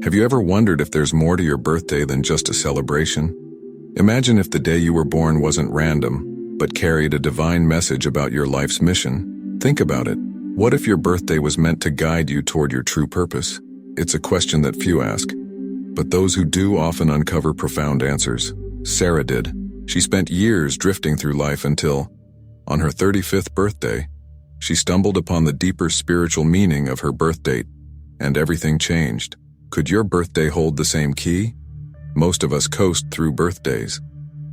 Have you ever wondered if there's more to your birthday than just a celebration? Imagine if the day you were born wasn't random, but carried a divine message about your life's mission. Think about it. What if your birthday was meant to guide you toward your true purpose? It's a question that few ask, but those who do often uncover profound answers. Sarah did. She spent years drifting through life until, on her 35th birthday, she stumbled upon the deeper spiritual meaning of her birth date, and everything changed. Could your birthday hold the same key? Most of us coast through birthdays,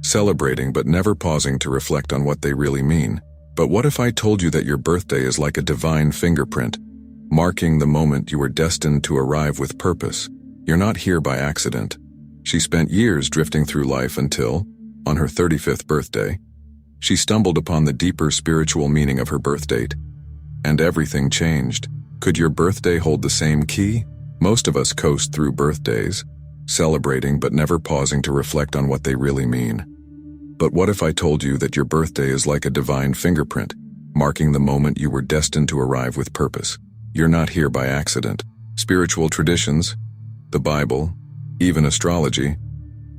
celebrating but never pausing to reflect on what they really mean. But what if I told you that your birthday is like a divine fingerprint, marking the moment you were destined to arrive with purpose? You're not here by accident. She spent years drifting through life until, on her 35th birthday, she stumbled upon the deeper spiritual meaning of her birth date, and everything changed. Could your birthday hold the same key? Most of us coast through birthdays, celebrating but never pausing to reflect on what they really mean. But what if I told you that your birthday is like a divine fingerprint, marking the moment you were destined to arrive with purpose? You're not here by accident. Spiritual traditions, the Bible, even astrology,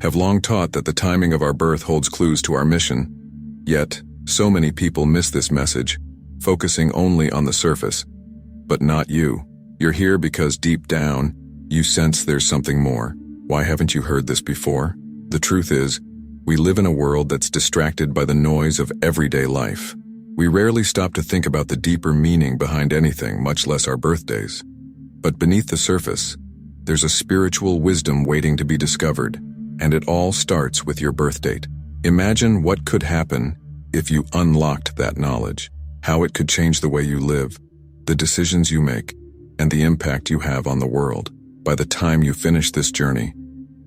have long taught that the timing of our birth holds clues to our mission. Yet, so many people miss this message, focusing only on the surface. But not you. You're here because deep down, you sense there's something more. Why haven't you heard this before? The truth is, we live in a world that's distracted by the noise of everyday life. We rarely stop to think about the deeper meaning behind anything, much less our birthdays. But beneath the surface, there's a spiritual wisdom waiting to be discovered, and it all starts with your birth date. Imagine what could happen if you unlocked that knowledge, how it could change the way you live, the decisions you make, and the impact you have on the world. By the time you finish this journey,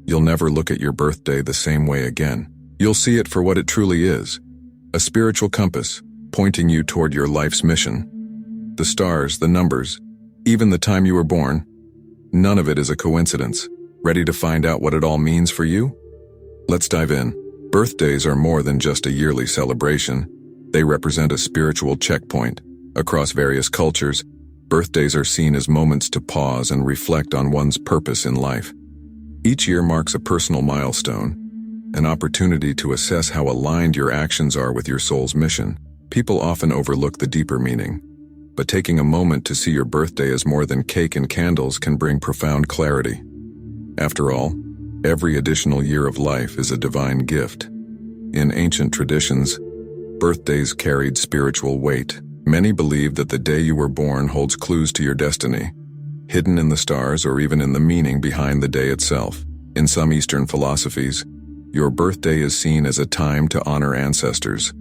you'll never look at your birthday the same way again. You'll see it for what it truly is, a spiritual compass pointing you toward your life's mission. The stars, the numbers, even the time you were born, none of it is a coincidence. Ready to find out what it all means for you? Let's dive in. Birthdays are more than just a yearly celebration. They represent a spiritual checkpoint. Across various cultures, birthdays are seen as moments to pause and reflect on one's purpose in life. Each year marks a personal milestone, an opportunity to assess how aligned your actions are with your soul's mission. People often overlook the deeper meaning, but taking a moment to see your birthday as more than cake and candles can bring profound clarity. After all, every additional year of life is a divine gift. In ancient traditions, birthdays carried spiritual weight. Many believe that the day you were born holds clues to your destiny, hidden in the stars or even in the meaning behind the day itself. In some Eastern philosophies, your birthday is seen as a time to honor ancestors,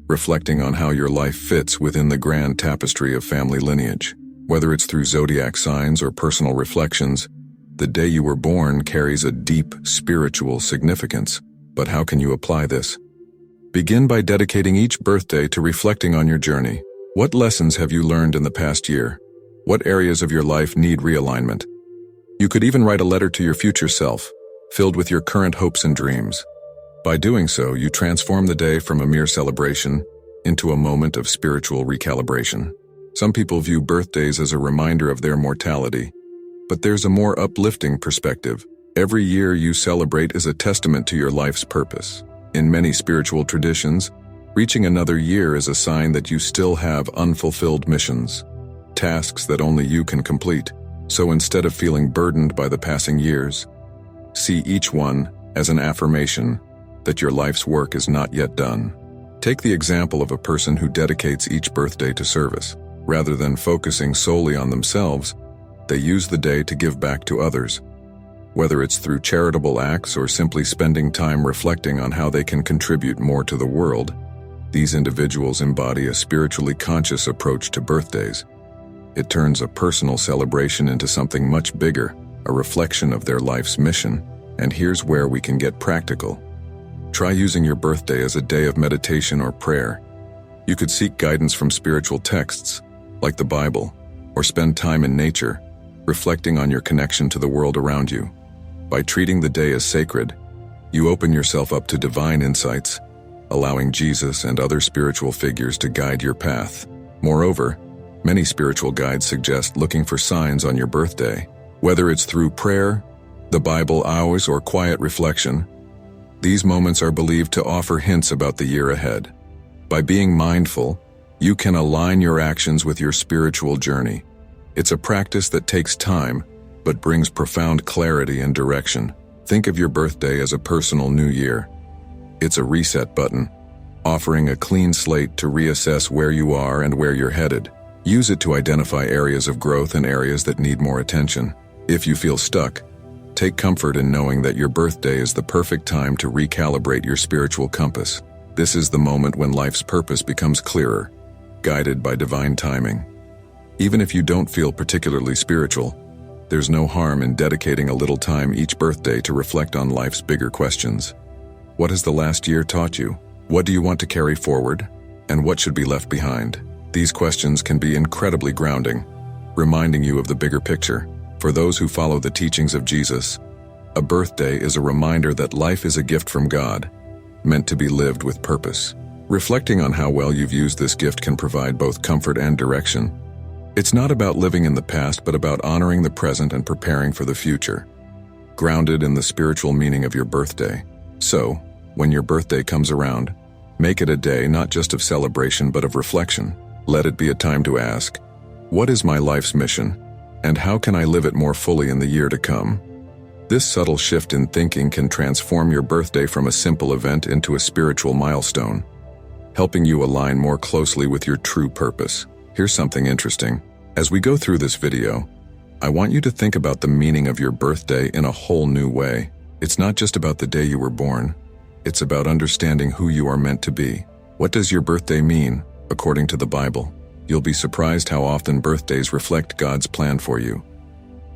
reflecting on how your life fits within the grand tapestry of family lineage. Whether it's through zodiac signs or personal reflections, the day you were born carries a deep spiritual significance. But how can you apply this? Begin by dedicating each birthday to reflecting on your journey. What lessons have you learned in the past year? What areas of your life need realignment? You could even write a letter to your future self, filled with your current hopes and dreams. By doing so, you transform the day from a mere celebration into a moment of spiritual recalibration. Some people view birthdays as a reminder of their mortality, but there's a more uplifting perspective. Every year you celebrate is a testament to your life's purpose. In many spiritual traditions, reaching another year is a sign that you still have unfulfilled missions, tasks that only you can complete. So instead of feeling burdened by the passing years, see each one as an affirmation that your life's work is not yet done. Take the example of a person who dedicates each birthday to service. Rather than focusing solely on themselves, they use the day to give back to others. Whether it's through charitable acts or simply spending time reflecting on how they can contribute more to the world, these individuals embody a spiritually conscious approach to birthdays. It turns a personal celebration into something much bigger, a reflection of their life's mission. And here's where we can get practical. Try using your birthday as a day of meditation or prayer. You could seek guidance from spiritual texts, like the Bible, or spend time in nature, reflecting on your connection to the world around you. By treating the day as sacred, you open yourself up to divine insights, allowing Jesus and other spiritual figures to guide your path. Moreover, many spiritual guides suggest looking for signs on your birthday, whether it's through prayer, the Bible hours, or quiet reflection. These moments are believed to offer hints about the year ahead. By being mindful, you can align your actions with your spiritual journey. It's a practice that takes time, but brings profound clarity and direction. Think of your birthday as a personal new year. It's a reset button, offering a clean slate to reassess where you are and where you're headed. Use it to identify areas of growth and areas that need more attention. If you feel stuck, take comfort in knowing that your birthday is the perfect time to recalibrate your spiritual compass. This is the moment when life's purpose becomes clearer, guided by divine timing. Even if you don't feel particularly spiritual, there's no harm in dedicating a little time each birthday to reflect on life's bigger questions. What has the last year taught you? What do you want to carry forward? And what should be left behind? These questions can be incredibly grounding, reminding you of the bigger picture. For those who follow the teachings of Jesus, a birthday is a reminder that life is a gift from God, meant to be lived with purpose. Reflecting on how well you've used this gift can provide both comfort and direction. It's not about living in the past, but about honoring the present and preparing for the future, grounded in the spiritual meaning of your birthday. So, when your birthday comes around, make it a day not just of celebration but of reflection. Let it be a time to ask, what is my life's mission, and how can I live it more fully in the year to come? This subtle shift in thinking can transform your birthday from a simple event into a spiritual milestone, helping you align more closely with your true purpose. Here's something interesting. As we go through this video, I want you to think about the meaning of your birthday in a whole new way. It's not just about the day you were born. It's about understanding who you are meant to be. What does your birthday mean, according to the Bible? You'll be surprised how often birthdays reflect God's plan for you.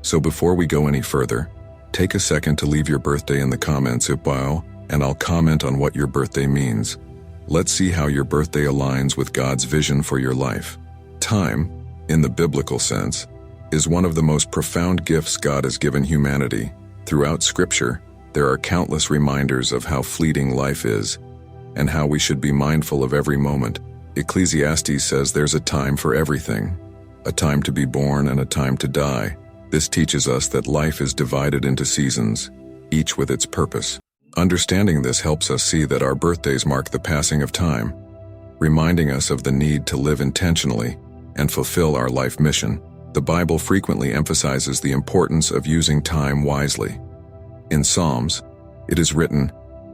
So before we go any further, take a second to leave your birthday in the comments below, and I'll comment on what your birthday means. Let's see how your birthday aligns with God's vision for your life. Time, in the biblical sense, is one of the most profound gifts God has given humanity. Throughout Scripture, there are countless reminders of how fleeting life is, and how we should be mindful of every moment. Ecclesiastes says there's a time for everything, a time to be born and a time to die. This teaches us that life is divided into seasons, each with its purpose. Understanding this helps us see that our birthdays mark the passing of time, reminding us of the need to live intentionally and fulfill our life mission. The Bible frequently emphasizes the importance of using time wisely. In Psalms, it is written,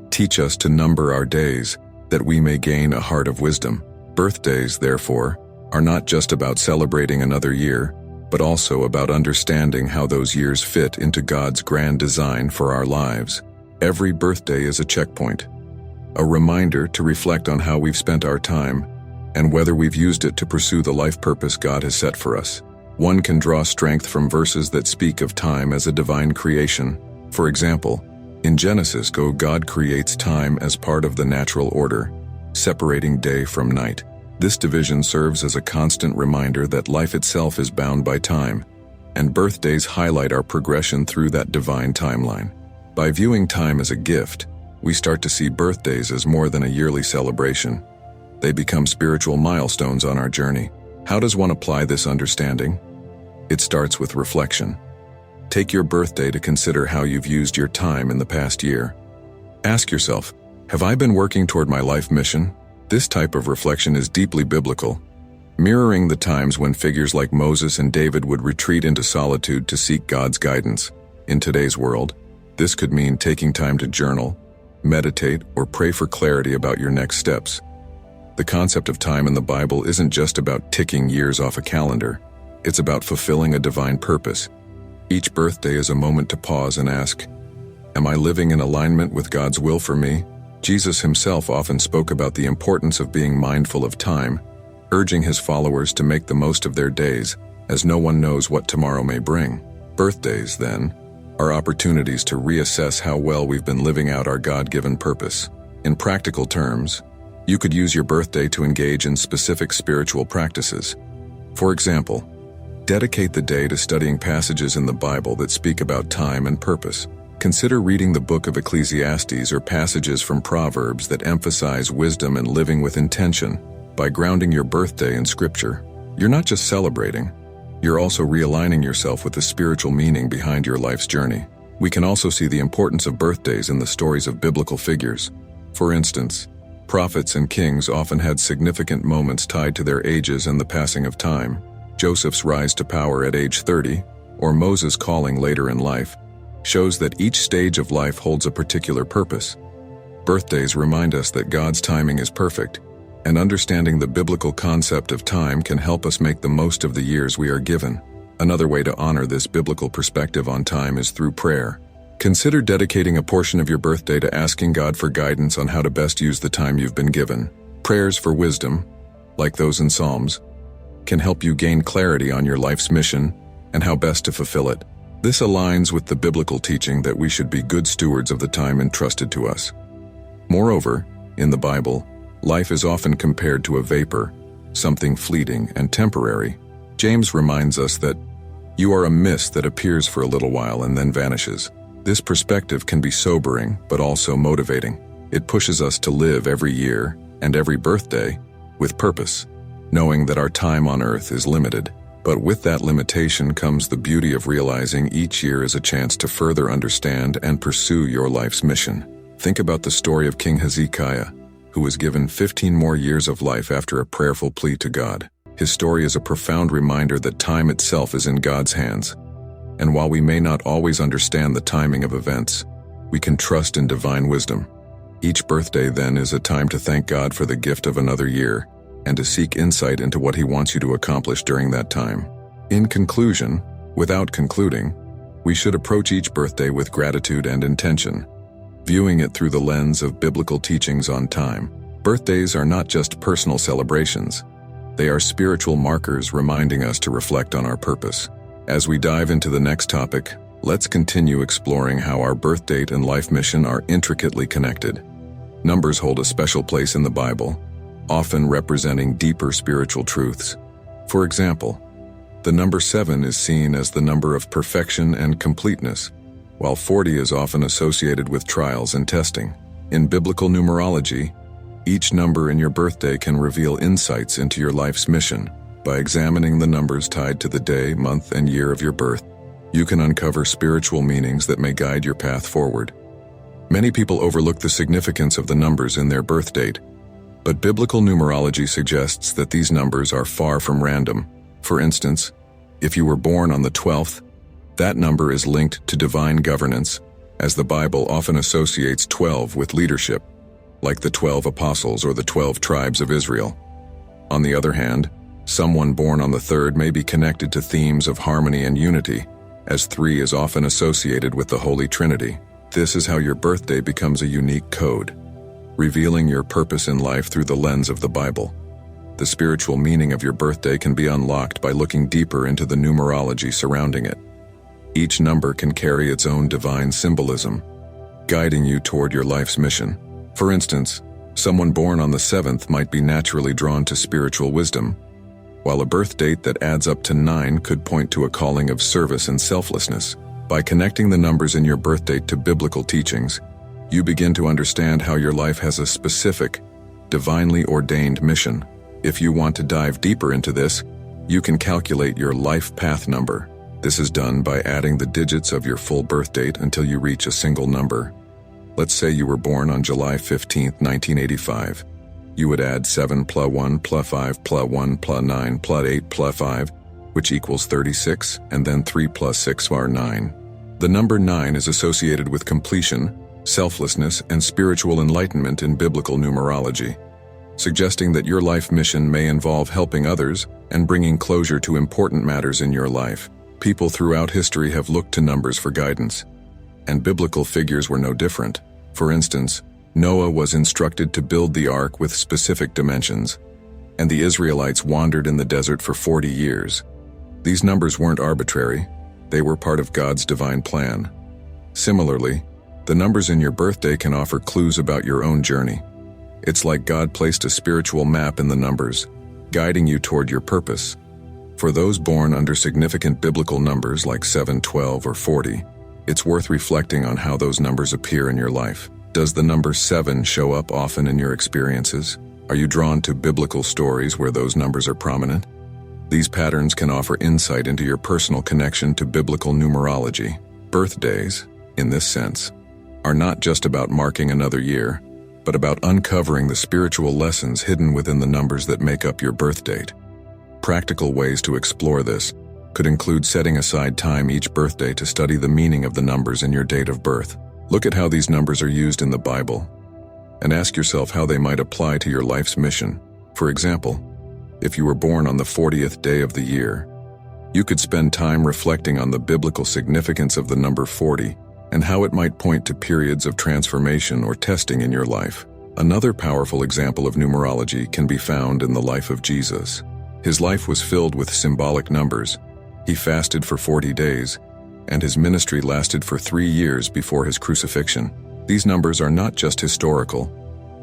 "Teach us to number our days, that we may gain a heart of wisdom." Birthdays, therefore, are not just about celebrating another year, but also about understanding how those years fit into God's grand design for our lives. Every birthday is a checkpoint, a reminder to reflect on how we've spent our time and whether we've used it to pursue the life purpose God has set for us. One can draw strength from verses that speak of time as a divine creation. For example, in Genesis, God creates time as part of the natural order, separating day from night. This division serves as a constant reminder that life itself is bound by time, and birthdays highlight our progression through that divine timeline. By viewing time as a gift, we start to see birthdays as more than a yearly celebration. They become spiritual milestones on our journey. How does one apply this understanding? It starts with reflection. Take your birthday to consider how you've used your time in the past year. Ask yourself, have I been working toward my life mission? This type of reflection is deeply biblical, mirroring the times when figures like Moses and David would retreat into solitude to seek God's guidance. In today's world, this could mean taking time to journal, meditate, or pray for clarity about your next steps. The concept of time in the Bible isn't just about ticking years off a calendar. It's about fulfilling a divine purpose. Each birthday is a moment to pause and ask, am I living in alignment with God's will for me? Jesus himself often spoke about the importance of being mindful of time, urging his followers to make the most of their days, as no one knows what tomorrow may bring. Birthdays, then, are opportunities to reassess how well we've been living out our God-given purpose. In practical terms, you could use your birthday to engage in specific spiritual practices. For example, dedicate the day to studying passages in the Bible that speak about time and purpose. Consider reading the book of Ecclesiastes or passages from Proverbs that emphasize wisdom and living with intention. By grounding your birthday in Scripture, you're not just celebrating, you're also realigning yourself with the spiritual meaning behind your life's journey. We can also see the importance of birthdays in the stories of biblical figures. For instance, prophets and kings often had significant moments tied to their ages and the passing of time. Joseph's rise to power at age 30, or Moses' calling later in life, shows that each stage of life holds a particular purpose. Birthdays remind us that God's timing is perfect, and understanding the biblical concept of time can help us make the most of the years we are given. Another way to honor this biblical perspective on time is through prayer. Consider dedicating a portion of your birthday to asking God for guidance on how to best use the time you've been given. Prayers for wisdom, like those in Psalms, can help you gain clarity on your life's mission and how best to fulfill it. This aligns with the biblical teaching that we should be good stewards of the time entrusted to us. Moreover, in the Bible, life is often compared to a vapor, something fleeting and temporary. James reminds us that you are a mist that appears for a little while and then vanishes. This perspective can be sobering, but also motivating. It pushes us to live every year and every birthday with purpose, knowing that our time on earth is limited. But with that limitation comes the beauty of realizing each year is a chance to further understand and pursue your life's mission. Think about the story of King Hezekiah, who was given 15 more years of life after a prayerful plea to God. His story is a profound reminder that time itself is in God's hands. And while we may not always understand the timing of events, we can trust in divine wisdom. Each birthday, then, is a time to thank God for the gift of another year and to seek insight into what He wants you to accomplish during that time. In conclusion, without concluding, we should approach each birthday with gratitude and intention, viewing it through the lens of biblical teachings on time. Birthdays are not just personal celebrations. They are spiritual markers reminding us to reflect on our purpose. As we dive into the next topic, let's continue exploring how our birth date and life mission are intricately connected. Numbers hold a special place in the Bible, often representing deeper spiritual truths. For example, the number 7 is seen as the number of perfection and completeness, while 40 is often associated with trials and testing. In biblical numerology, each number in your birthday can reveal insights into your life's mission. By examining the numbers tied to the day, month, and year of your birth, you can uncover spiritual meanings that may guide your path forward. Many people overlook the significance of the numbers in their birth date, but biblical numerology suggests that these numbers are far from random. For instance, if you were born on the 12th, that number is linked to divine governance, as the Bible often associates 12 with leadership, like the 12 apostles or the 12 tribes of Israel. On the other hand, someone born on the 3rd may be connected to themes of harmony and unity, as 3 is often associated with the Holy Trinity. This is how your birthday becomes a unique code, revealing your purpose in life through the lens of the Bible. The spiritual meaning of your birthday can be unlocked by looking deeper into the numerology surrounding it. Each number can carry its own divine symbolism, guiding you toward your life's mission. For instance, someone born on the 7th might be naturally drawn to spiritual wisdom, while a birth date that adds up to 9 could point to a calling of service and selflessness. By connecting the numbers in your birth date to biblical teachings, you begin to understand how your life has a specific, divinely ordained mission. If you want to dive deeper into this, you can calculate your life path number. This is done by adding the digits of your full birth date until you reach a single number. Let's say you were born on July 15, 1985. You would add 7 plus 1 plus 5 plus 1 plus 9 plus 8 plus 5, which equals 36, and then 3 plus 6 are 9. The number 9 is associated with completion, selflessness, and spiritual enlightenment in biblical numerology, suggesting that your life mission may involve helping others and bringing closure to important matters in your life. People throughout history have looked to numbers for guidance, and biblical figures were no different. For instance, Noah was instructed to build the ark with specific dimensions, and the Israelites wandered in the desert for 40 years. These numbers weren't arbitrary, they were part of God's divine plan. Similarly, the numbers in your birthday can offer clues about your own journey. It's like God placed a spiritual map in the numbers, guiding you toward your purpose. For those born under significant biblical numbers like 7, 12, or 40, it's worth reflecting on how those numbers appear in your life. Does the number 7 show up often in your experiences? Are you drawn to biblical stories where those numbers are prominent? These patterns can offer insight into your personal connection to biblical numerology. Birthdays, in this sense, are not just about marking another year, but about uncovering the spiritual lessons hidden within the numbers that make up your birth date. Practical ways to explore this could include setting aside time each birthday to study the meaning of the numbers in your date of birth. Look at how these numbers are used in the Bible, and ask yourself how they might apply to your life's mission. For example, if you were born on the 40th day of the year, you could spend time reflecting on the biblical significance of the number 40 and how it might point to periods of transformation or testing in your life. Another powerful example of numerology can be found in the life of Jesus. His life was filled with symbolic numbers. He fasted for 40 days, and his ministry lasted for 3 years before his crucifixion. These numbers are not just historical.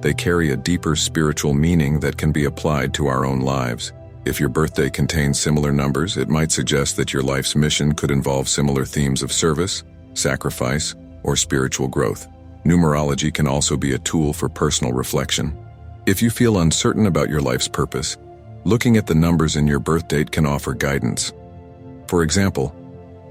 They carry a deeper spiritual meaning that can be applied to our own lives. If your birthday contains similar numbers, it might suggest that your life's mission could involve similar themes of service, sacrifice, or spiritual growth. Numerology can also be a tool for personal reflection. If you feel uncertain about your life's purpose, looking at the numbers in your birth date can offer guidance. For example,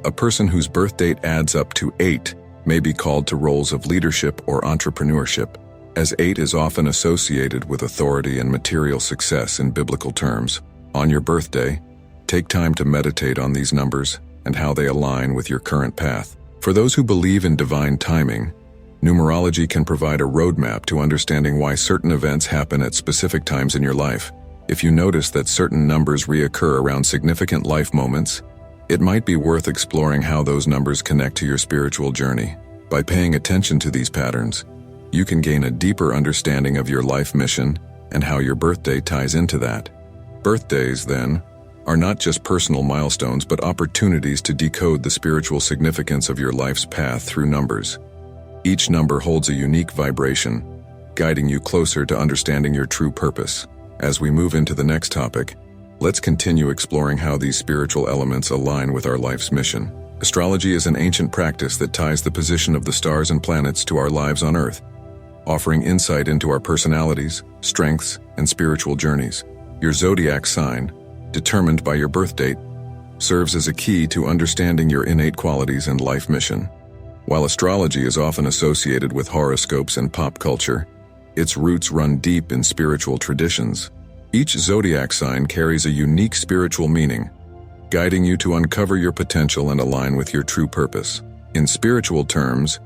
a person whose birth date adds up to 8 may be called to roles of leadership or entrepreneurship, as 8 is often associated with authority and material success in biblical terms. On your birthday, take time to meditate on these numbers and how they align with your current path. For those who believe in divine timing, numerology can provide a roadmap to understanding why certain events happen at specific times in your life. If you notice that certain numbers reoccur around significant life moments, it might be worth exploring how those numbers connect to your spiritual journey. By paying attention to these patterns, you can gain a deeper understanding of your life mission and how your birthday ties into that. Birthdays, then, are not just personal milestones but opportunities to decode the spiritual significance of your life's path through numbers. Each number holds a unique vibration, guiding you closer to understanding your true purpose. As we move into the next topic, let's continue exploring how these spiritual elements align with our life's mission. Astrology is an ancient practice that ties the position of the stars and planets to our lives on Earth, offering insight into our personalities, strengths, and spiritual journeys. Your zodiac sign, determined by your birth date, serves as a key to understanding your innate qualities and life mission. While astrology is often associated with horoscopes and pop culture, its roots run deep in spiritual traditions. Each zodiac sign carries a unique spiritual meaning, guiding you to uncover your potential and align with your true purpose. In spiritual terms,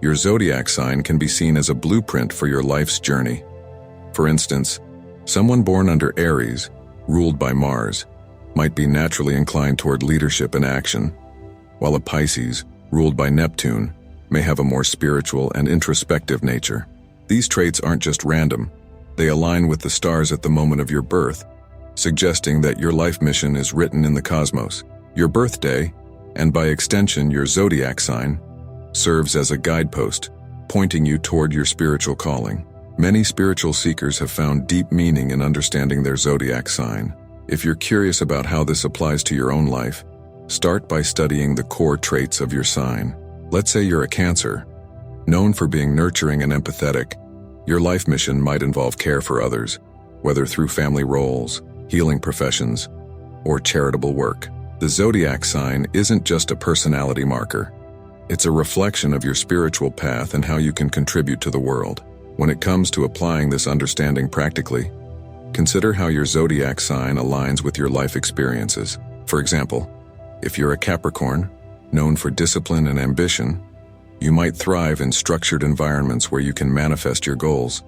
your zodiac sign can be seen as a blueprint for your life's journey. For instance, someone born under Aries, ruled by Mars, might be naturally inclined toward leadership and action, while a Pisces, ruled by Neptune, may have a more spiritual and introspective nature. These traits aren't just random. They align with the stars at the moment of your birth, suggesting that your life mission is written in the cosmos. Your birthday, and by extension your zodiac sign, serves as a guidepost, pointing you toward your spiritual calling. Many spiritual seekers have found deep meaning in understanding their zodiac sign. If you're curious about how this applies to your own life, start by studying the core traits of your sign. Let's say you're a Cancer, known for being nurturing and empathetic. Your life mission might involve care for others, whether through family roles, healing professions, or charitable work. The zodiac sign isn't just a personality marker. It's a reflection of your spiritual path and how you can contribute to the world. When it comes to applying this understanding practically, consider how your zodiac sign aligns with your life experiences. For example, if you're a Capricorn, known for discipline and ambition, you might thrive in structured environments where you can manifest your goals.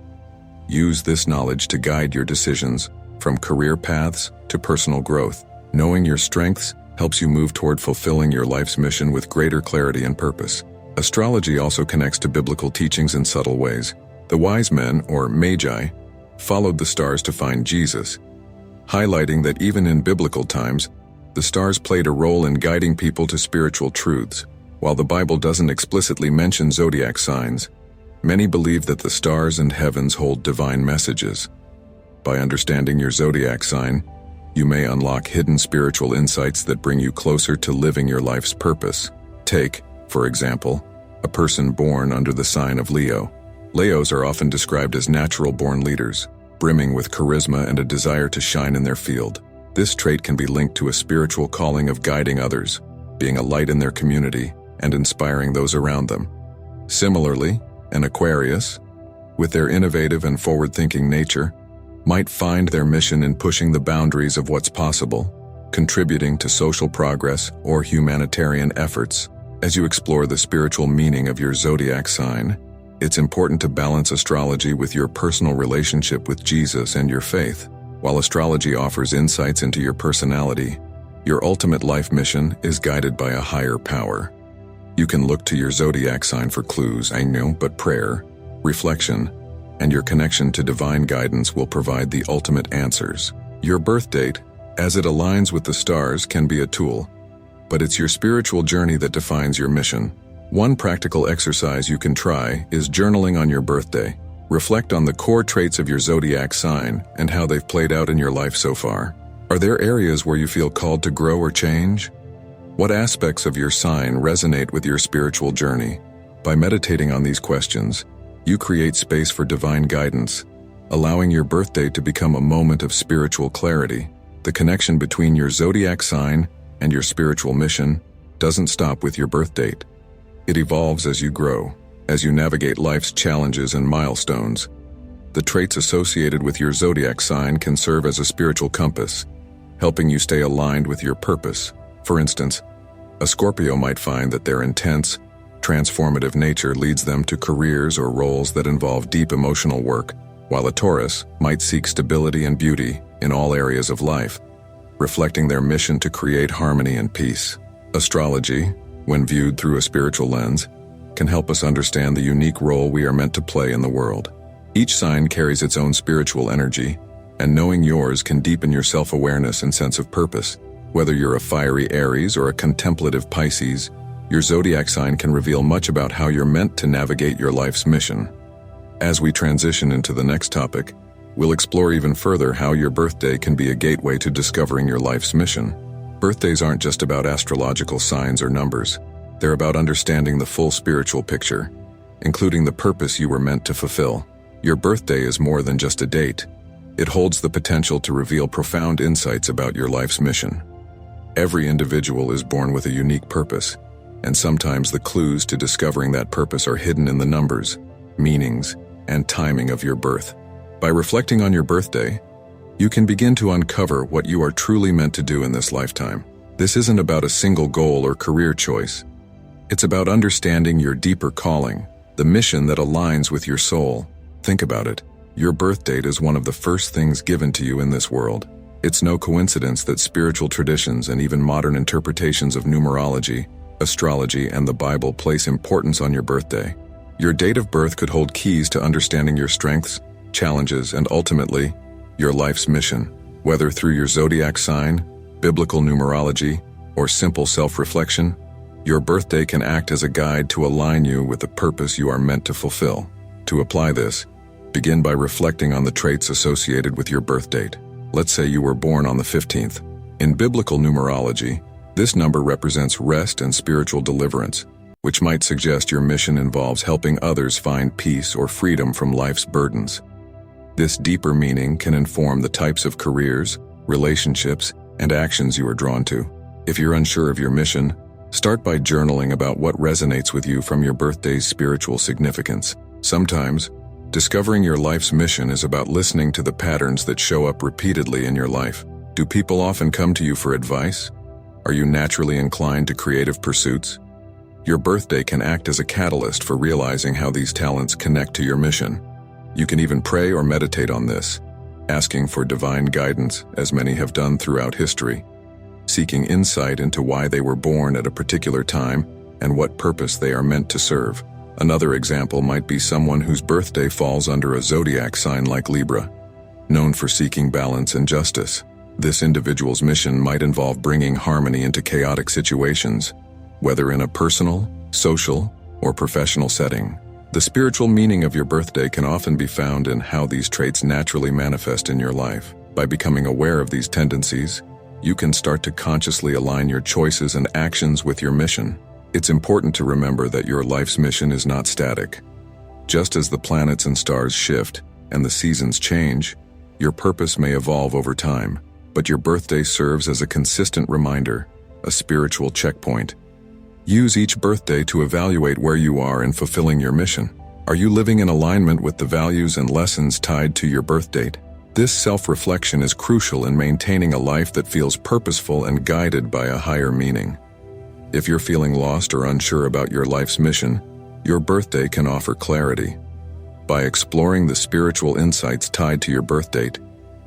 Use this knowledge to guide your decisions, from career paths to personal growth. Knowing your strengths helps you move toward fulfilling your life's mission with greater clarity and purpose. Astrology also connects to biblical teachings in subtle ways. The wise men, or magi, followed the stars to find Jesus, highlighting that even in biblical times, the stars played a role in guiding people to spiritual truths. While the Bible doesn't explicitly mention zodiac signs, many believe that the stars and heavens hold divine messages. By understanding your zodiac sign, you may unlock hidden spiritual insights that bring you closer to living your life's purpose. Take, for example, a person born under the sign of Leo. Leos are often described as natural-born leaders, brimming with charisma and a desire to shine in their field. This trait can be linked to a spiritual calling of guiding others, being a light in their community, and inspiring those around them. Similarly, an Aquarius, with their innovative and forward-thinking nature, might find their mission in pushing the boundaries of what's possible, contributing to social progress or humanitarian efforts. As you explore the spiritual meaning of your zodiac sign, it's important to balance astrology with your personal relationship with Jesus and your faith. While astrology offers insights into your personality, your ultimate life mission is guided by a higher power. You can look to your zodiac sign for clues, but prayer, reflection, and your connection to divine guidance will provide the ultimate answers. Your birth date, as it aligns with the stars, can be a tool, but it's your spiritual journey that defines your mission. One practical exercise you can try is journaling on your birthday. Reflect on the core traits of your zodiac sign and how they've played out in your life so far. Are there areas where you feel called to grow or change? What aspects of your sign resonate with your spiritual journey? By meditating on these questions, you create space for divine guidance, allowing your birthday to become a moment of spiritual clarity. The connection between your zodiac sign and your spiritual mission doesn't stop with your birth date. It evolves as you grow, as you navigate life's challenges and milestones. The traits associated with your zodiac sign can serve as a spiritual compass, helping you stay aligned with your purpose. For instance, a Scorpio might find that their intense, transformative nature leads them to careers or roles that involve deep emotional work, while a Taurus might seek stability and beauty in all areas of life, reflecting their mission to create harmony and peace. Astrology, when viewed through a spiritual lens, can help us understand the unique role we are meant to play in the world. Each sign carries its own spiritual energy, and knowing yours can deepen your self-awareness and sense of purpose. Whether you're a fiery Aries or a contemplative Pisces, your zodiac sign can reveal much about how you're meant to navigate your life's mission. As we transition into the next topic, we'll explore even further how your birthday can be a gateway to discovering your life's mission. Birthdays aren't just about astrological signs or numbers. They're about understanding the full spiritual picture, including the purpose you were meant to fulfill. Your birthday is more than just a date. It holds the potential to reveal profound insights about your life's mission. Every individual is born with a unique purpose, and sometimes the clues to discovering that purpose are hidden in the numbers, meanings, and timing of your birth. By reflecting on your birthday, you can begin to uncover what you are truly meant to do in this lifetime. This isn't about a single goal or career choice. It's about understanding your deeper calling, the mission that aligns with your soul. Think about it. Your birth date is one of the first things given to you in this world. It's no coincidence that spiritual traditions and even modern interpretations of numerology, astrology, and the Bible place importance on your birthday. Your date of birth could hold keys to understanding your strengths, challenges, and ultimately, your life's mission. Whether through your zodiac sign, biblical numerology, or simple self-reflection, your birthday can act as a guide to align you with the purpose you are meant to fulfill. To apply this, begin by reflecting on the traits associated with your birth date. Let's say you were born on the 15th. In biblical numerology, this number represents rest and spiritual deliverance, which might suggest your mission involves helping others find peace or freedom from life's burdens. This deeper meaning can inform the types of careers, relationships, and actions you are drawn to. If you're unsure of your mission, start by journaling about what resonates with you from your birthday's spiritual significance. Sometimes, discovering your life's mission is about listening to the patterns that show up repeatedly in your life. Do people often come to you for advice? Are you naturally inclined to creative pursuits? Your birthday can act as a catalyst for realizing how these talents connect to your mission. You can even pray or meditate on this, asking for divine guidance, as many have done throughout history, seeking insight into why they were born at a particular time and what purpose they are meant to serve. Another example might be someone whose birthday falls under a zodiac sign like Libra, known for seeking balance and justice. This individual's mission might involve bringing harmony into chaotic situations, whether in a personal, social, or professional setting. The spiritual meaning of your birthday can often be found in how these traits naturally manifest in your life. By becoming aware of these tendencies, you can start to consciously align your choices and actions with your mission. It's important to remember that your life's mission is not static. Just as the planets and stars shift and the seasons change, your purpose may evolve over time, but your birthday serves as a consistent reminder, a spiritual checkpoint. Use each birthday to evaluate where you are in fulfilling your mission. Are you living in alignment with the values and lessons tied to your birth date? This self-reflection is crucial in maintaining a life that feels purposeful and guided by a higher meaning. If you're feeling lost or unsure about your life's mission, your birthday can offer clarity. By exploring the spiritual insights tied to your birth date,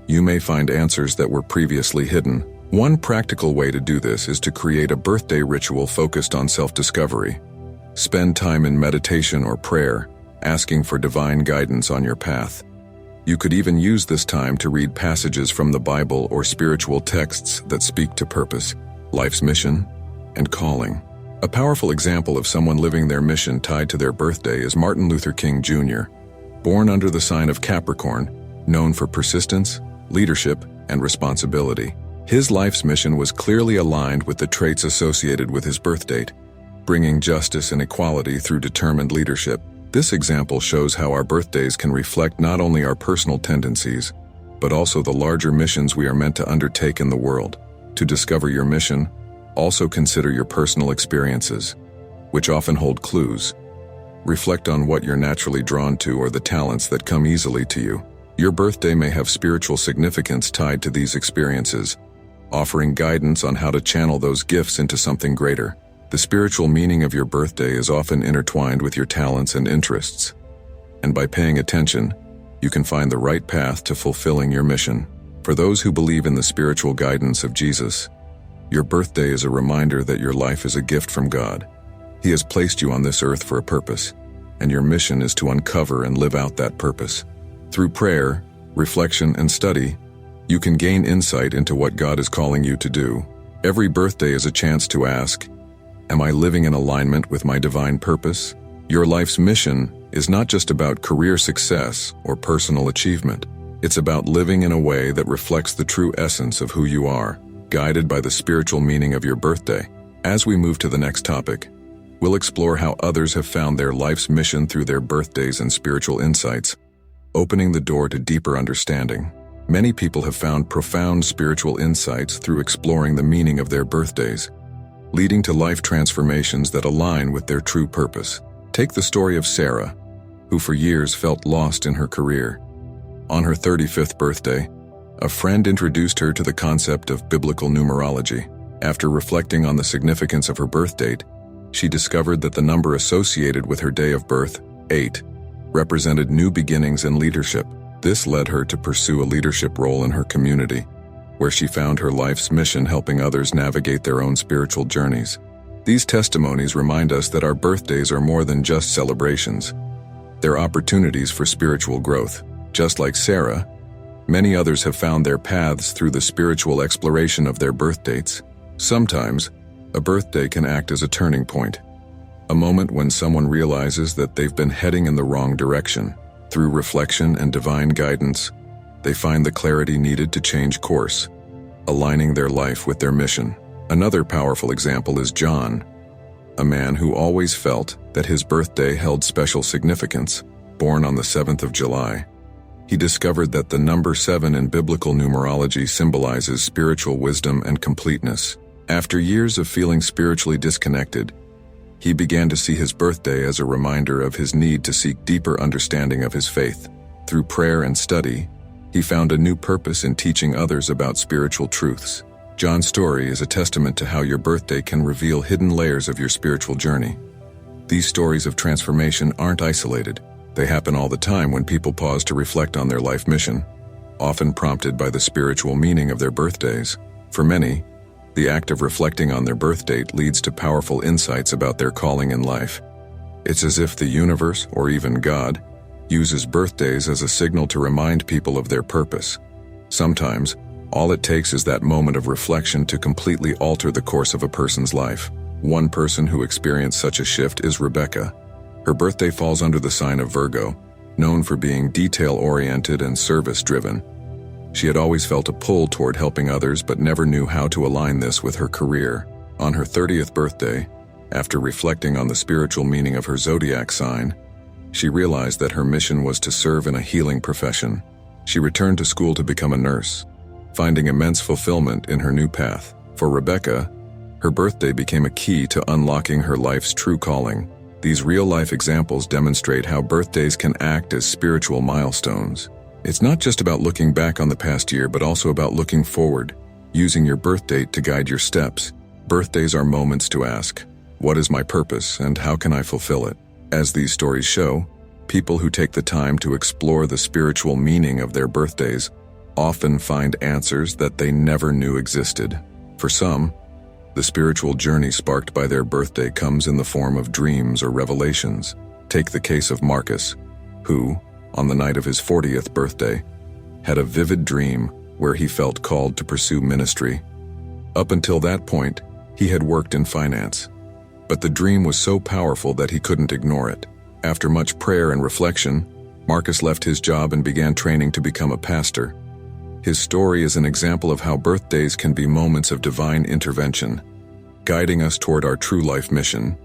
you may find answers that were previously hidden. One practical way to do this is to create a birthday ritual focused on self-discovery. Spend time in meditation or prayer, asking for divine guidance on your path. You could even use this time to read passages from the Bible or spiritual texts that speak to purpose, life's mission, and calling. A powerful example of someone living their mission tied to their birthday is Martin Luther King Jr., born under the sign of Capricorn, known for persistence, leadership, and responsibility. His life's mission was clearly aligned with the traits associated with his birth date, bringing justice and equality through determined leadership. This example shows how our birthdays can reflect not only our personal tendencies, but also the larger missions we are meant to undertake in the world. To discover your mission, also consider your personal experiences, which often hold clues. Reflect on what you're naturally drawn to or the talents that come easily to you. Your birthday may have spiritual significance tied to these experiences, offering guidance on how to channel those gifts into something greater. The spiritual meaning of your birthday is often intertwined with your talents and interests, and by paying attention, you can find the right path to fulfilling your mission. For those who believe in the spiritual guidance of Jesus, your birthday is a reminder that your life is a gift from God. He has placed you on this earth for a purpose, and your mission is to uncover and live out that purpose. Through prayer, reflection, and study, you can gain insight into what God is calling you to do. Every birthday is a chance to ask, am I living in alignment with my divine purpose? Your life's mission is not just about career success or personal achievement. It's about living in a way that reflects the true essence of who you are, guided by the spiritual meaning of your birthday. As we move to the next topic, we'll explore how others have found their life's mission through their birthdays and spiritual insights, opening the door to deeper understanding. Many people have found profound spiritual insights through exploring the meaning of their birthdays, leading to life transformations that align with their true purpose. Take the story of Sarah, who for years felt lost in her career. On her 35th birthday, a friend introduced her to the concept of biblical numerology. After reflecting on the significance of her birth date, she discovered that the number associated with her day of birth, 8, represented new beginnings in leadership. This led her to pursue a leadership role in her community, where she found her life's mission helping others navigate their own spiritual journeys. These testimonies remind us that our birthdays are more than just celebrations. They're opportunities for spiritual growth. Just like Sarah, many others have found their paths through the spiritual exploration of their birth dates. Sometimes, a birthday can act as a turning point, a moment when someone realizes that they've been heading in the wrong direction. Through reflection and divine guidance, they find the clarity needed to change course, aligning their life with their mission. Another powerful example is John, a man who always felt that his birthday held special significance. Born on the 7th of July, he discovered that the number 7 in biblical numerology symbolizes spiritual wisdom and completeness. After years of feeling spiritually disconnected, he began to see his birthday as a reminder of his need to seek deeper understanding of his faith. Through prayer and study, he found a new purpose in teaching others about spiritual truths. John's story is a testament to how your birthday can reveal hidden layers of your spiritual journey. These stories of transformation aren't isolated. They happen all the time when people pause to reflect on their life mission, often prompted by the spiritual meaning of their birthdays. For many, the act of reflecting on their birth date leads to powerful insights about their calling in life. It's as if the universe, or even God, uses birthdays as a signal to remind people of their purpose. Sometimes, all it takes is that moment of reflection to completely alter the course of a person's life. One person who experienced such a shift is Rebecca. Her birthday falls under the sign of Virgo, known for being detail-oriented and service-driven. She had always felt a pull toward helping others but never knew how to align this with her career. On her 30th birthday, after reflecting on the spiritual meaning of her zodiac sign, she realized that her mission was to serve in a healing profession. She returned to school to become a nurse, finding immense fulfillment in her new path. For Rebecca, Her birthday became a key to unlocking her life's true calling. These real-life examples demonstrate how birthdays can act as spiritual milestones. It's not just about looking back on the past year, but also about looking forward, using your birth date to guide your steps. Birthdays are moments to ask, what is my purpose and how can I fulfill it? As these stories show, people who take the time to explore the spiritual meaning of their birthdays often find answers that they never knew existed. For some, the spiritual journey sparked by their birthday comes in the form of dreams or revelations. Take the case of Marcus, who, on the night of his 40th birthday, had a vivid dream where he felt called to pursue ministry. Up until that point, he had worked in finance, but the dream was so powerful that he couldn't ignore it. After much prayer and reflection, Marcus left his job and began training to become a pastor. His story is an example of how birthdays can be moments of divine intervention, guiding us toward our true life mission.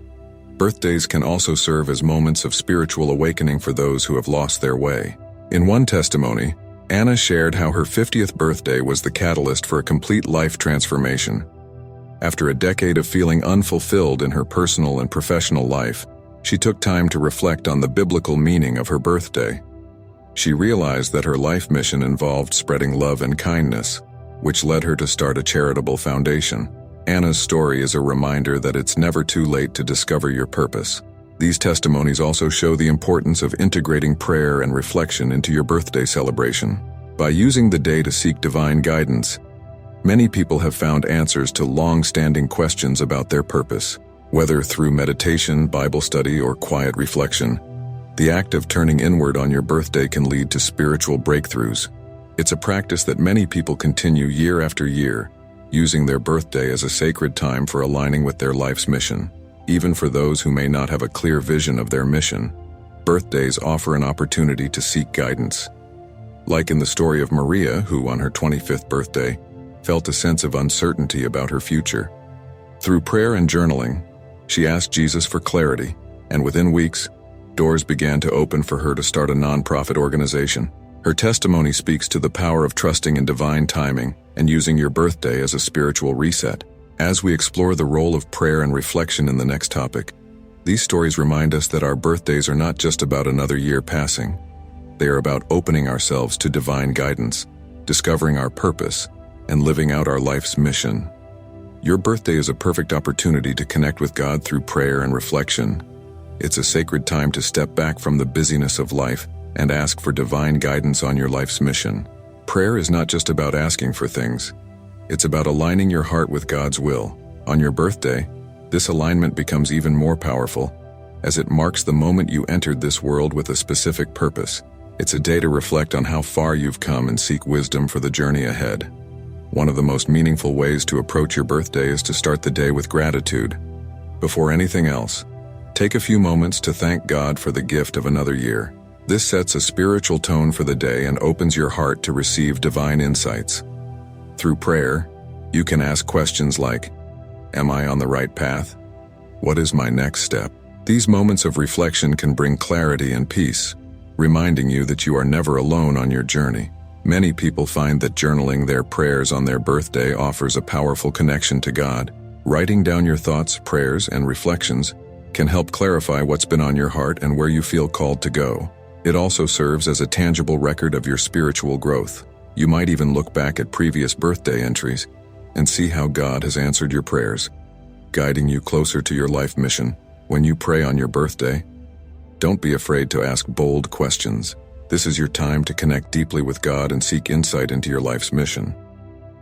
Birthdays can also serve as moments of spiritual awakening for those who have lost their way. In one testimony, Anna shared how her 50th birthday was the catalyst for a complete life transformation. After a decade of feeling unfulfilled in her personal and professional life, she took time to reflect on the biblical meaning of her birthday. She realized that her life mission involved spreading love and kindness, which led her to start a charitable foundation. Anna's story is a reminder that it's never too late to discover your purpose. These testimonies also show the importance of integrating prayer and reflection into your birthday celebration. By using the day to seek divine guidance, many people have found answers to long-standing questions about their purpose. Whether through meditation, Bible study, or quiet reflection, the act of turning inward on your birthday can lead to spiritual breakthroughs. It's a practice that many people continue year after year, using their birthday as a sacred time for aligning with their life's mission. Even for those who may not have a clear vision of their mission, birthdays offer an opportunity to seek guidance. Like in the story of Maria, who on her 25th birthday felt a sense of uncertainty about her future. Through prayer and journaling, she asked Jesus for clarity, and within weeks, doors began to open for her to start a nonprofit organization. Her testimony speaks to the power of trusting in divine timing and using your birthday as a spiritual reset. As we explore the role of prayer and reflection in the next topic, these stories remind us that our birthdays are not just about another year passing. They are about opening ourselves to divine guidance, discovering our purpose, and living out our life's mission. Your birthday is a perfect opportunity to connect with God through prayer and reflection. It's a sacred time to step back from the busyness of life and ask for divine guidance on your life's mission. Prayer is not just about asking for things. It's about aligning your heart with God's will. On your birthday, this alignment becomes even more powerful, as it marks the moment you entered this world with a specific purpose. It's a day to reflect on how far you've come and seek wisdom for the journey ahead. One of the most meaningful ways to approach your birthday is to start the day with gratitude. Before anything else, take a few moments to thank God for the gift of another year. This sets a spiritual tone for the day and opens your heart to receive divine insights. Through prayer, you can ask questions like, am I on the right path? What is my next step? These moments of reflection can bring clarity and peace, reminding you that you are never alone on your journey. Many people find that journaling their prayers on their birthday offers a powerful connection to God. Writing down your thoughts, prayers, and reflections can help clarify what's been on your heart and where you feel called to go. It also serves as a tangible record of your spiritual growth. You might even look back at previous birthday entries and see how God has answered your prayers, guiding you closer to your life mission. When you pray on your birthday, don't be afraid to ask bold questions. This is your time to connect deeply with God and seek insight into your life's mission.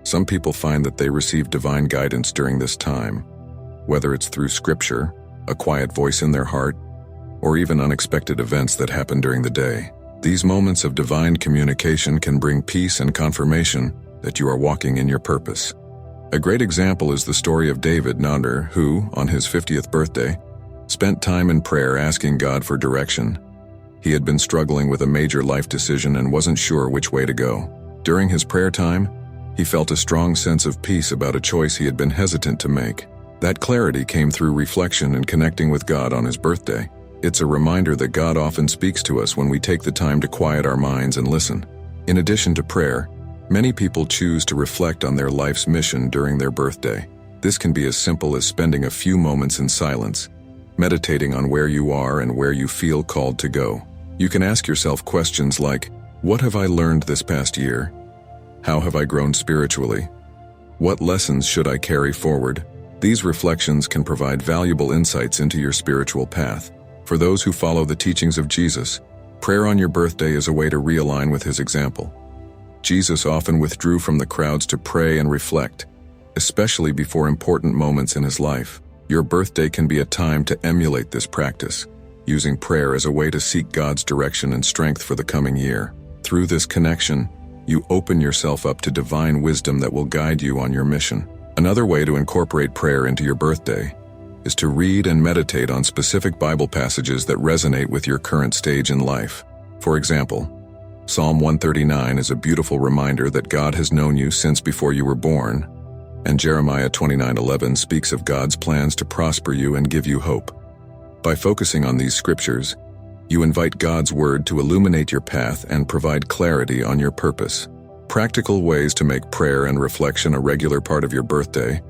Some people find that they receive divine guidance during this time, whether it's through scripture, a quiet voice in their heart, or even unexpected events that happen during the day. These moments of divine communication can bring peace and confirmation that you are walking in your purpose. A great example is the story of David Nader, who, on his 50th birthday, spent time in prayer asking God for direction. He had been struggling with a major life decision and wasn't sure which way to go. During his prayer time, he felt a strong sense of peace about a choice he had been hesitant to make. That clarity came through reflection and connecting with God on his birthday. It's a reminder that God often speaks to us when we take the time to quiet our minds and listen. In addition to prayer, many people choose to reflect on their life's mission during their birthday. This can be as simple as spending a few moments in silence, meditating on where you are and where you feel called to go. You can ask yourself questions like, what have I learned this past year? How have I grown spiritually? What lessons should I carry forward? These reflections can provide valuable insights into your spiritual path. For those who follow the teachings of Jesus, prayer on your birthday is a way to realign with his example. Jesus often withdrew from the crowds to pray and reflect, especially before important moments in his life. Your birthday can be a time to emulate this practice, using prayer as a way to seek God's direction and strength for the coming year. Through this connection, you open yourself up to divine wisdom that will guide you on your mission. Another way to incorporate prayer into your birthday is to read and meditate on specific Bible passages that resonate with your current stage in life. For example, Psalm 139 is a beautiful reminder that God has known you since before you were born, and Jeremiah 29:11 speaks of God's plans to prosper you and give you hope. By focusing on these scriptures, you invite God's word to illuminate your path and provide clarity on your purpose. Practical ways to make prayer and reflection a regular part of your birthday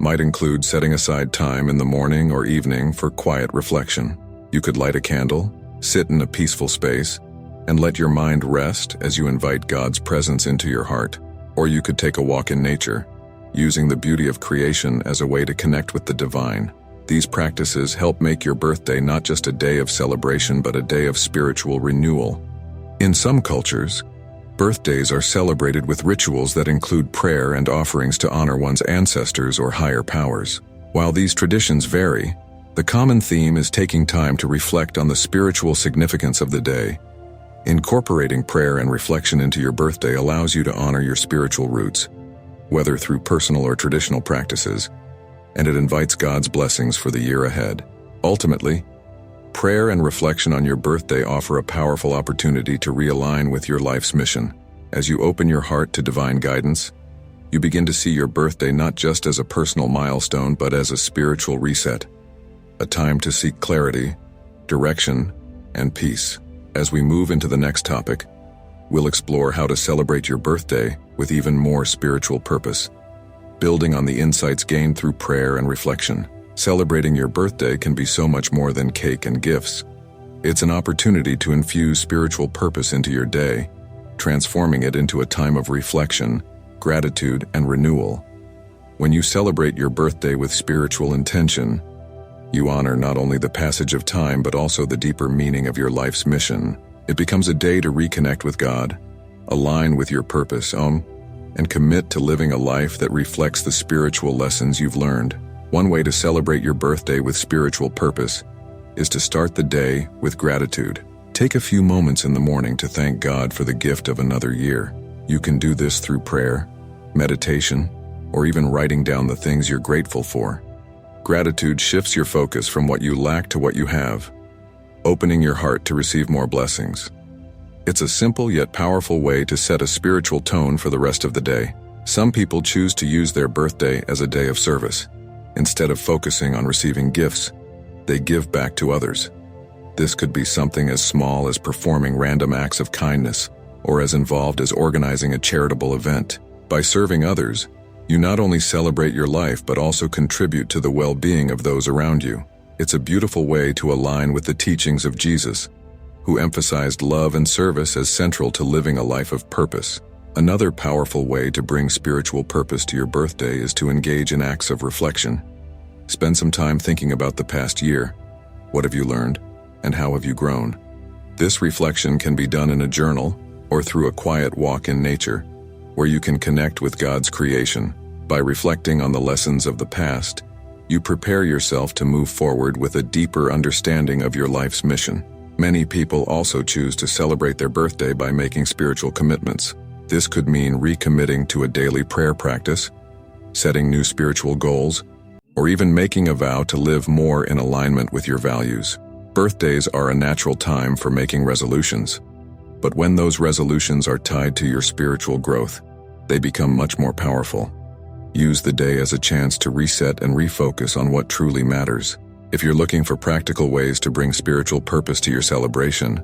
might include setting aside time in the morning or evening for quiet reflection. You could light a candle, sit in a peaceful space, and let your mind rest as you invite God's presence into your heart. Or you could take a walk in nature, using the beauty of creation as a way to connect with the divine. These practices help make your birthday not just a day of celebration but a day of spiritual renewal. In some cultures, birthdays are celebrated with rituals that include prayer and offerings to honor one's ancestors or higher powers. While these traditions vary, the common theme is taking time to reflect on the spiritual significance of the day. Incorporating prayer and reflection into your birthday allows you to honor your spiritual roots, whether through personal or traditional practices, and it invites God's blessings for the year ahead. Ultimately, prayer and reflection on your birthday offer a powerful opportunity to realign with your life's mission. As you open your heart to divine guidance, you begin to see your birthday not just as a personal milestone but as a spiritual reset, a time to seek clarity, direction, and peace. As we move into the next topic, we'll explore how to celebrate your birthday with even more spiritual purpose, building on the insights gained through prayer and reflection. Celebrating your birthday can be so much more than cake and gifts. It's an opportunity to infuse spiritual purpose into your day, transforming it into a time of reflection, gratitude, and renewal. When you celebrate your birthday with spiritual intention, you honor not only the passage of time but also the deeper meaning of your life's mission. It becomes a day to reconnect with God, align with your purpose, and commit to living a life that reflects the spiritual lessons you've learned. One way to celebrate your birthday with spiritual purpose is to start the day with gratitude. Take a few moments in the morning to thank God for the gift of another year. You can do this through prayer, meditation, or even writing down the things you're grateful for. Gratitude shifts your focus from what you lack to what you have, opening your heart to receive more blessings. It's a simple yet powerful way to set a spiritual tone for the rest of the day. Some people choose to use their birthday as a day of service. Instead of focusing on receiving gifts, they give back to others. This could be something as small as performing random acts of kindness, or as involved as organizing a charitable event. By serving others, you not only celebrate your life but also contribute to the well-being of those around you. It's a beautiful way to align with the teachings of Jesus, who emphasized love and service as central to living a life of purpose. Another powerful way to bring spiritual purpose to your birthday is to engage in acts of reflection. Spend some time thinking about the past year. What have you learned, and how have you grown? This reflection can be done in a journal or through a quiet walk in nature, where you can connect with God's creation. By reflecting on the lessons of the past, you prepare yourself to move forward with a deeper understanding of your life's mission. Many people also choose to celebrate their birthday by making spiritual commitments. This could mean recommitting to a daily prayer practice, setting new spiritual goals, or even making a vow to live more in alignment with your values. Birthdays are a natural time for making resolutions, but when those resolutions are tied to your spiritual growth, they become much more powerful. Use the day as a chance to reset and refocus on what truly matters. If you're looking for practical ways to bring spiritual purpose to your celebration,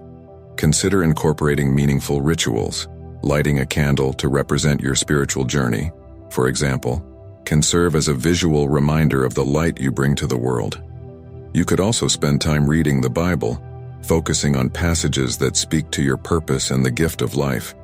consider incorporating meaningful rituals, lighting a candle to represent your spiritual journey, for example, can serve as a visual reminder of the light you bring to the world. You could also spend time reading the Bible, focusing on passages that speak to your purpose and the gift of life.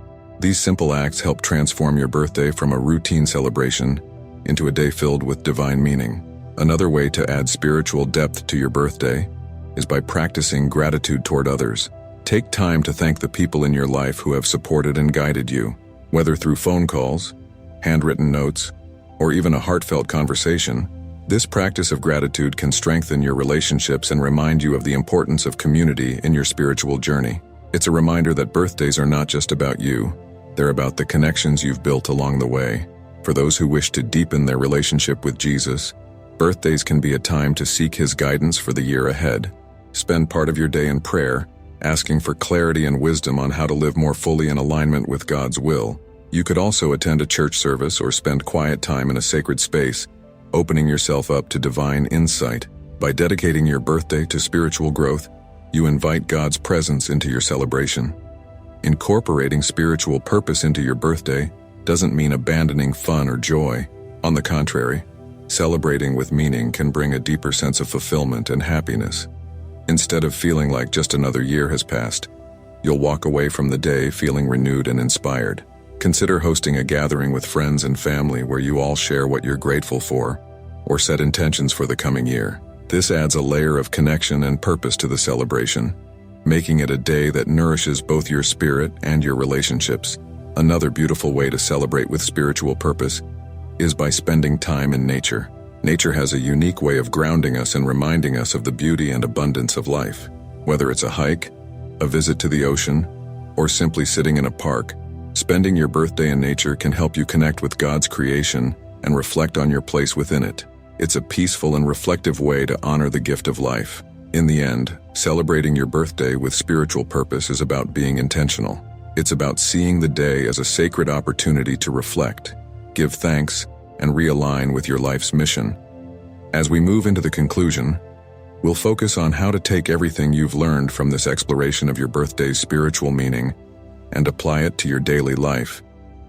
These simple acts help transform your birthday from a routine celebration into a day filled with divine meaning. Another way to add spiritual depth to your birthday is by practicing gratitude toward others. Take time to thank the people in your life who have supported and guided you, whether through phone calls, handwritten notes, or even a heartfelt conversation. This practice of gratitude can strengthen your relationships and remind you of the importance of community in your spiritual journey. It's a reminder that birthdays are not just about you, they're about the connections you've built along the way. For those who wish to deepen their relationship with Jesus, birthdays can be a time to seek His guidance for the year ahead. Spend part of your day in prayer, asking for clarity and wisdom on how to live more fully in alignment with God's will. You could also attend a church service or spend quiet time in a sacred space, opening yourself up to divine insight. By dedicating your birthday to spiritual growth, you invite God's presence into your celebration. Incorporating spiritual purpose into your birthday doesn't mean abandoning fun or joy. On the contrary, celebrating with meaning can bring a deeper sense of fulfillment and happiness. Instead of feeling like just another year has passed, you'll walk away from the day feeling renewed and inspired. Consider hosting a gathering with friends and family where you all share what you're grateful for, or set intentions for the coming year. This adds a layer of connection and purpose to the celebration, making it a day that nourishes both your spirit and your relationships. Another beautiful way to celebrate with spiritual purpose is by spending time in nature. Nature has a unique way of grounding us and reminding us of the beauty and abundance of life. Whether it's a hike, a visit to the ocean, or simply sitting in a park, spending your birthday in nature can help you connect with God's creation and reflect on your place within it. It's a peaceful and reflective way to honor the gift of life. In the end, celebrating your birthday with spiritual purpose is about being intentional. It's about seeing the day as a sacred opportunity to reflect, give thanks, and realign with your life's mission. As we move into the conclusion, we'll focus on how to take everything you've learned from this exploration of your birthday's spiritual meaning and apply it to your daily life,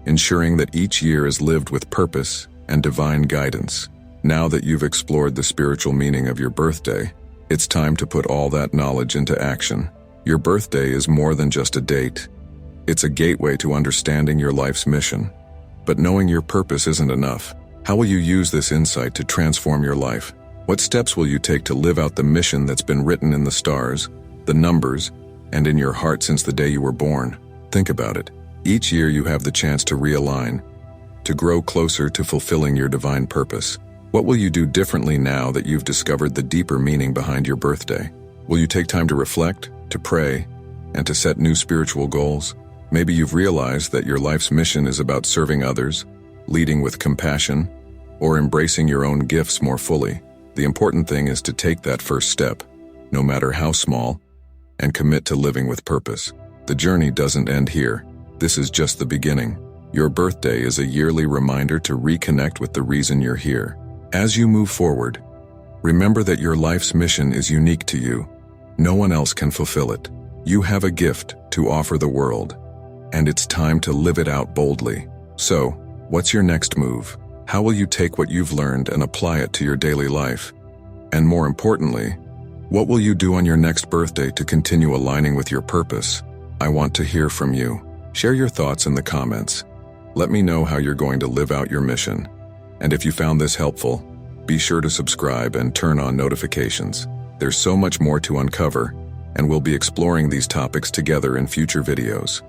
ensuring that each year is lived with purpose and divine guidance. Now that you've explored the spiritual meaning of your birthday, it's time to put all that knowledge into action. Your birthday is more than just a date. It's a gateway to understanding your life's mission. But knowing your purpose isn't enough. How will you use this insight to transform your life? What steps will you take to live out the mission that's been written in the stars, the numbers, and in your heart since the day you were born? Think about it. Each year you have the chance to realign, to grow closer to fulfilling your divine purpose. What will you do differently now that you've discovered the deeper meaning behind your birthday? Will you take time to reflect, to pray, and to set new spiritual goals? Maybe you've realized that your life's mission is about serving others, leading with compassion, or embracing your own gifts more fully. The important thing is to take that first step, no matter how small, and commit to living with purpose. The journey doesn't end here. This is just the beginning. Your birthday is a yearly reminder to reconnect with the reason you're here. As you move forward, remember that your life's mission is unique to you. No one else can fulfill it. You have a gift to offer the world, and it's time to live it out boldly. So, what's your next move? How will you take what you've learned and apply it to your daily life? And more importantly, what will you do on your next birthday to continue aligning with your purpose? I want to hear from you. Share your thoughts in the comments. Let me know how you're going to live out your mission. And if you found this helpful, be sure to subscribe and turn on notifications. There's so much more to uncover, and we'll be exploring these topics together in future videos.